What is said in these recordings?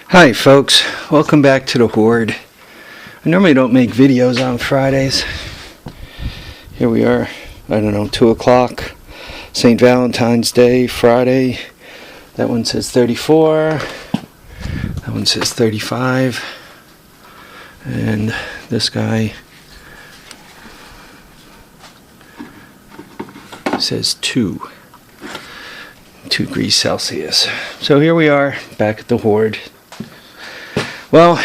Hi folks, welcome back to the Horde. I normally don't make videos on Fridays. Here we are, 2 o'clock, St. Valentine's Day, Friday. That one says 34, that one says 35, and this guy says 2 degrees Celsius. So here we are, back at the Horde. Well,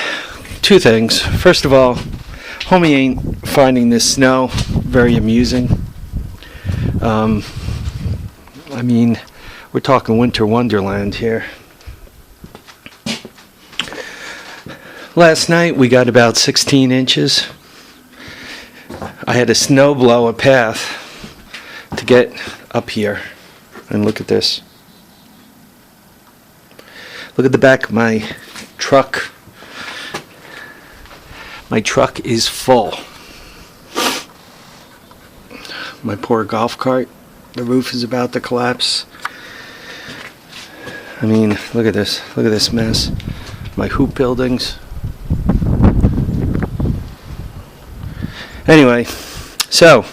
two things. First of all, homie ain't finding this snow very amusing. We're talking winter wonderland here. Last night we got about 16 inches. I had to snow blow a path to get up here. And look at this. Look at the back of my truck. My truck is full. My poor golf cart. The roof is about to collapse. Look at this. Look at this mess. My hoop buildings. Anyway, so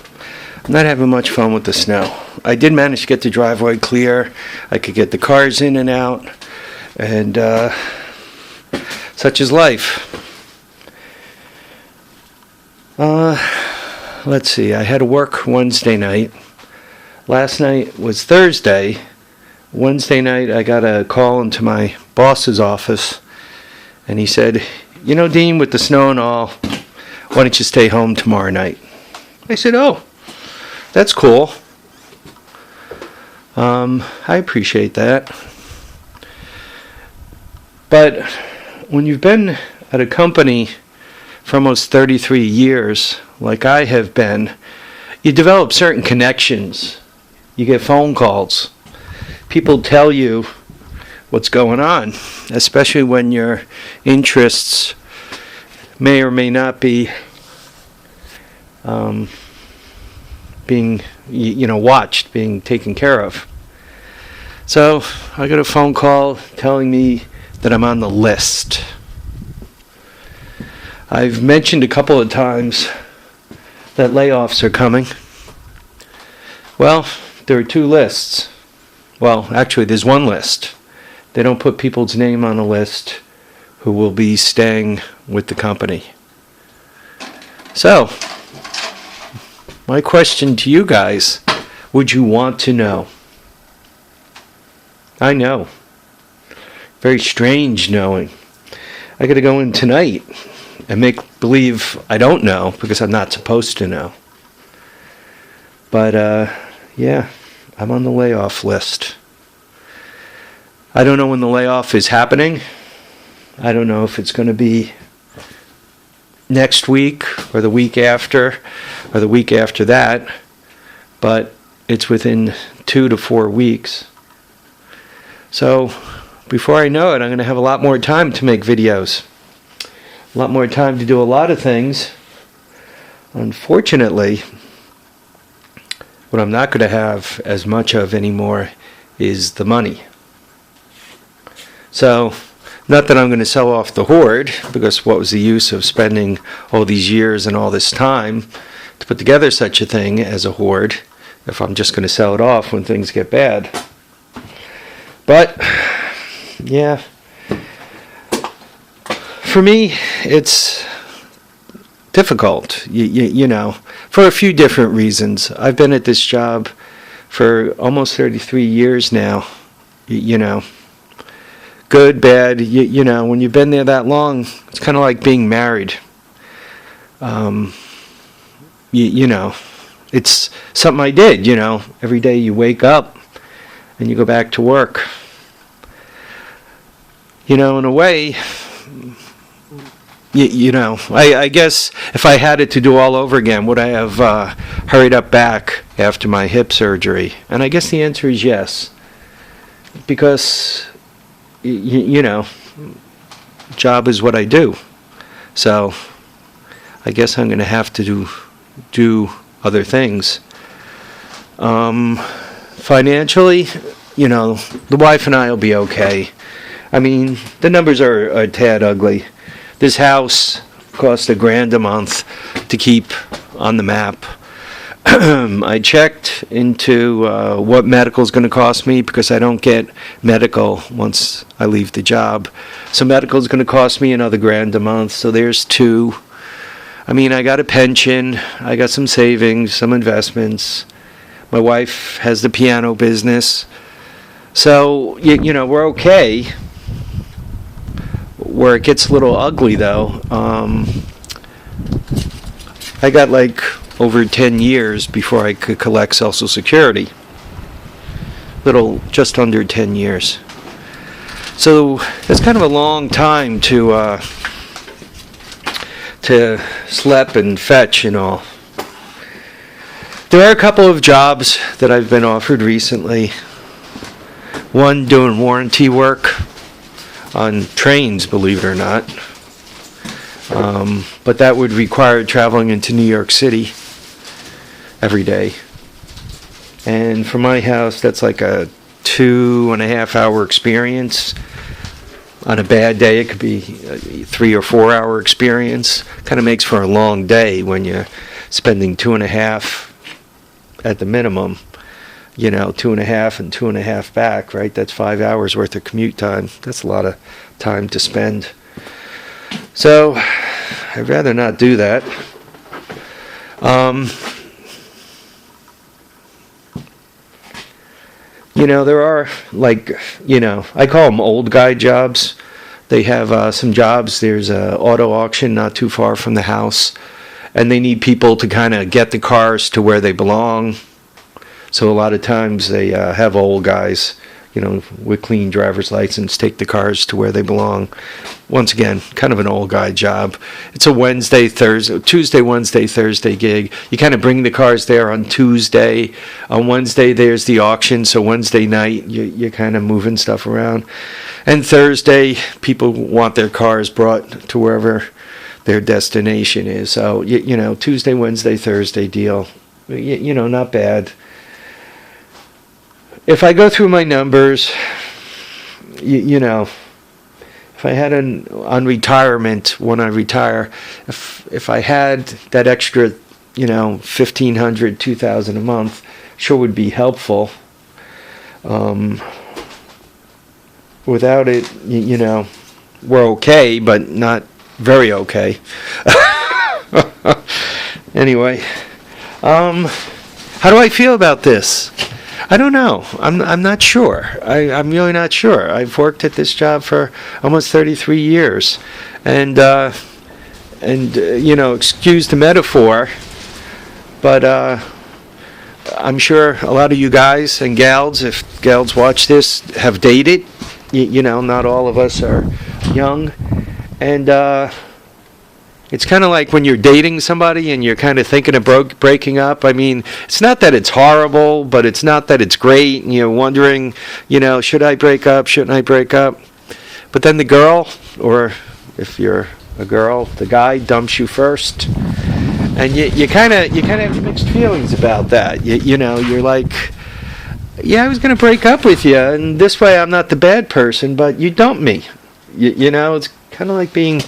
I'm not having much fun with the snow. I did manage to get the driveway clear. I could get the cars in and out. And such is life. Let's see, I had to work Wednesday night. Last night was Thursday. Wednesday night I got a call into my boss's office, and he said, Dean, with the snow and all, why don't you stay home tomorrow night? I said, oh, that's cool. I appreciate that. But when you've been at a company for almost 33 years, like I have been, you develop certain connections. You get phone calls. People tell you what's going on, especially when your interests may or may not be being, watched, being taken care of. So I got a phone call telling me that I'm on the list. I've mentioned a couple of times that layoffs are coming. Well, there are two lists. Well, actually, there's one list. They don't put people's name on a list who will be staying with the company. So, my question to you guys, would you want to know? I know. Very strange knowing. I got to go in tonight and make believe I don't know because I'm not supposed to know. But, yeah, I'm on the layoff list. I don't know when the layoff is happening. I don't know if it's going to be next week or the week after or the week after that. But it's within 2 to 4 weeks. So before I know it, I'm going to have a lot more time to make videos. A lot more time to do a lot of things. Unfortunately, what I'm not going to have as much of anymore is the money. So, not that I'm going to sell off the Horde, because what was the use of spending all these years and all this time to put together such a thing as a Horde if I'm just going to sell it off when things get bad. But, yeah. For me, it's difficult, for a few different reasons. I've been at this job for almost 33 years now, Good, bad, when you've been there that long, it's kind of like being married. It's something I did, Every day you wake up and you go back to work. In a way, I guess if I had it to do all over again, would I have hurried up back after my hip surgery? And I guess the answer is yes. Because, job is what I do. So I guess I'm going to have to do other things. Financially, the wife and I will be okay. I mean, the numbers are a tad ugly. This house cost $1,000 a month to keep on the map. I checked into what medical is going to cost me because I don't get medical once I leave the job. So medical is going to cost me another $1,000 a month. So there's two. I mean, I got a pension. I got some savings, some investments. My wife has the piano business. So, you know, we're okay. Where it gets a little ugly, though, I got like over 10 years before I could collect Social Security. Just under 10 years. So it's kind of a long time to slep and fetch and all. There are a couple of jobs that I've been offered recently. One doing warranty work on trains, believe it or not. But that would require traveling into New York City every day. And for my house, that's like a 2.5 hour experience. On a bad day, it could be a 3 or 4 hour experience. Kind of makes for a long day when you're spending 2.5 at the minimum. You know, 2.5 and 2.5 back, right? That's 5 hours worth of commute time. That's a lot of time to spend. So, I'd rather not do that. You know, there are, like, you know, I call them old guy jobs. They have some jobs. There's an auto auction not too far from the house. And they need people to kind of get the cars to where they belong. So a lot of times they have old guys, you know, with clean driver's license, take the cars to where they belong. Once again, kind of an old guy job. It's a Tuesday, Wednesday, Thursday gig. You kind of bring the cars there on Tuesday. On Wednesday, there's the auction. So Wednesday night, you're kind of moving stuff around. And Thursday, people want their cars brought to wherever their destination is. So, you know, Tuesday, Wednesday, Thursday deal. You know, not bad. If I go through my numbers, you know, if I had on retirement when I retire, if I had that extra, you know, $1,500, $2,000 a month, sure would be helpful. Without it, you know, we're okay, but not very okay. Anyway, how do I feel about this? I don't know. I'm not sure. I'm really not sure. I've worked at this job for almost 33 years, and you know, excuse the metaphor, but I'm sure a lot of you guys and gals, if gals watch this, have dated. You know, not all of us are young, and it's kind of like when you're dating somebody and you're kind of thinking of breaking up. I mean, it's not that it's horrible, but it's not that it's great. And you're wondering, you know, should I break up? Shouldn't I break up? But then the girl, or if you're a girl, the guy dumps you first. And you kind of have mixed feelings about that. You know, you're like, yeah, I was going to break up with you, and this way I'm not the bad person, but you dumped me. You know, it's kind of like being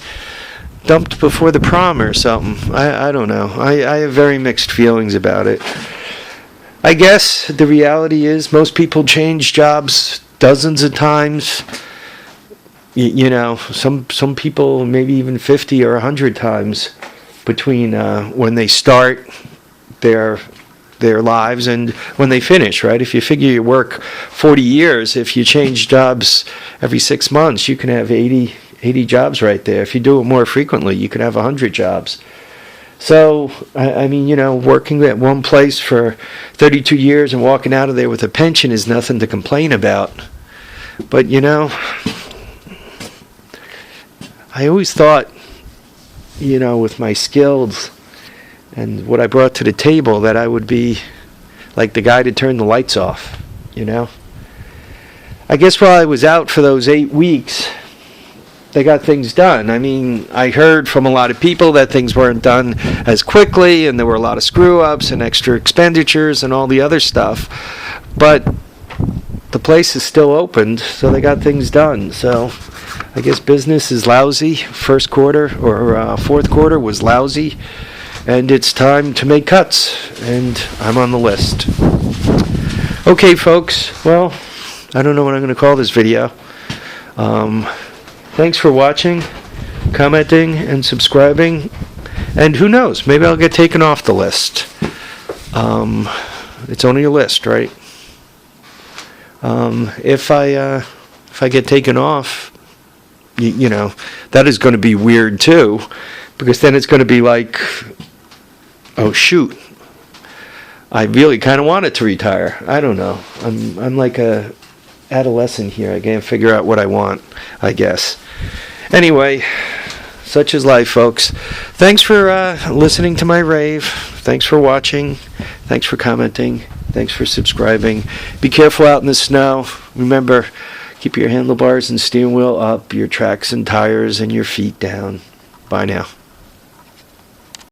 dumped before the prom or something. I don't know. I have very mixed feelings about it. I guess the reality is most people change jobs dozens of times. You know, some people maybe even 50 or 100 times between when they start their lives and when they finish, right? If you figure you work 40 years, if you change jobs every 6 months, you can have 80 jobs right there. If you do it more frequently, you could have 100 jobs. So, I mean, you know, working at one place for 32 years and walking out of there with a pension is nothing to complain about. But, you know, I always thought, you know, with my skills and what I brought to the table, that I would be like the guy to turn the lights off, you know. I guess while I was out for those 8 weeks, they got things done. I mean, I heard from a lot of people that things weren't done as quickly, and there were a lot of screw-ups and extra expenditures and all the other stuff. But the place is still opened, so they got things done. So I guess business is lousy. First quarter or fourth quarter was lousy, and it's time to make cuts, and I'm on the list. Okay, folks. Well, I don't know what I'm going to call this video. Thanks for watching, commenting, and subscribing. And who knows? Maybe I'll get taken off the list. It's only a list, right? If I get taken off, you know, that is going to be weird too, because then it's going to be like, oh shoot, I really kind of wanted to retire. I don't know. I'm like a adolescent here. I can't figure out what I want, I guess. Anyway, such is life, folks. Thanks for listening to my rave. Thanks for watching. Thanks for commenting. Thanks for subscribing. Be careful out in the snow. Remember, keep your handlebars and steering wheel up, your tracks and tires, and your feet down. Bye now.